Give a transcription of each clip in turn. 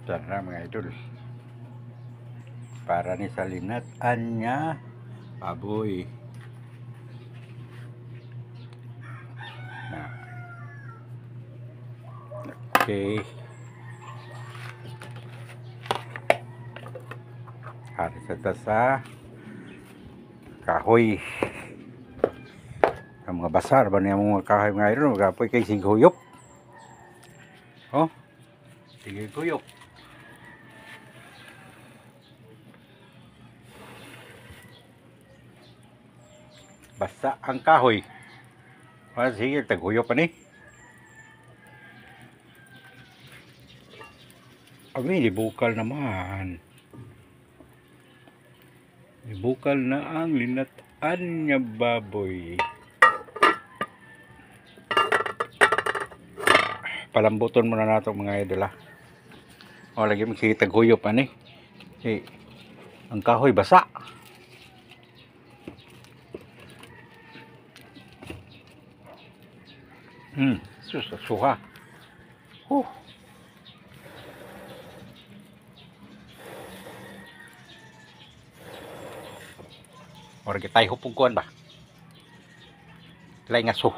Tara mga idol, para ni Salinat Anya baboy na. Okay, hari sa kahoy ang mga basar ba niya mga kahoy mga idol, magapoy kay siguyop. Oh, sige guyop. Basta ang kahoy. Sige, taguyop pa ni. Abi, dibukal naman. Dibukal na ang linataan niya baboy. Palambuton muna nato mga idol ha. O, lagi magsigit taguyop pa ni. Ang kahoy basa. Suha. Or kitay hupugkuan ba? Lay nga su.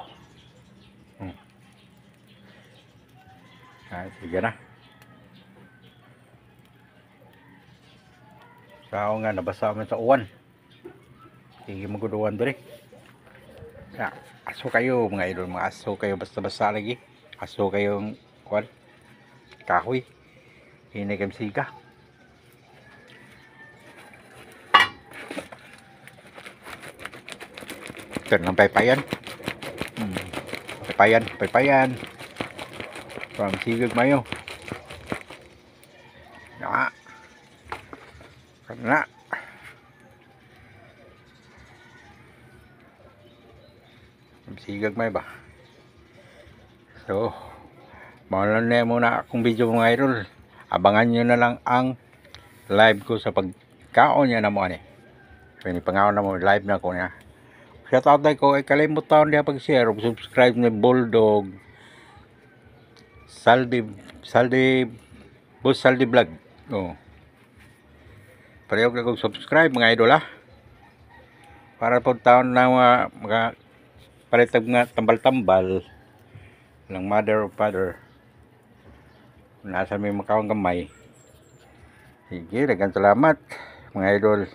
Sige na. Sao nga nabasa man sa uwan. Sige maguduan diri. Ya, aso kayo mga idol, mga aso kayo basta-basta lagi. Aso kayong kuan. Kahoy. Hinay kam siga. Ito ng paypayan. Paypayan. From sigag mayo. Na. Kana. Sigag may ba? So, mawalan na muna akong video mga idol. Abangan nyo na lang ang live ko sa pagkaon niya na mo ani. Pinipangaon na mo, live na ko niya. Shoutout na ko, ay kalimut taon niya pag-share, subscribe ni Bulldog Boss Saldi Vlog. Oh. Pareho na kong subscribe mga idol ha. Para po taon na mga palitag nga tambal-tambal ng mother or father. Nasa may makawang gamay. Sige, dagang salamat mga idol,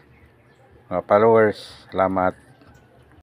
mga followers. Salamat.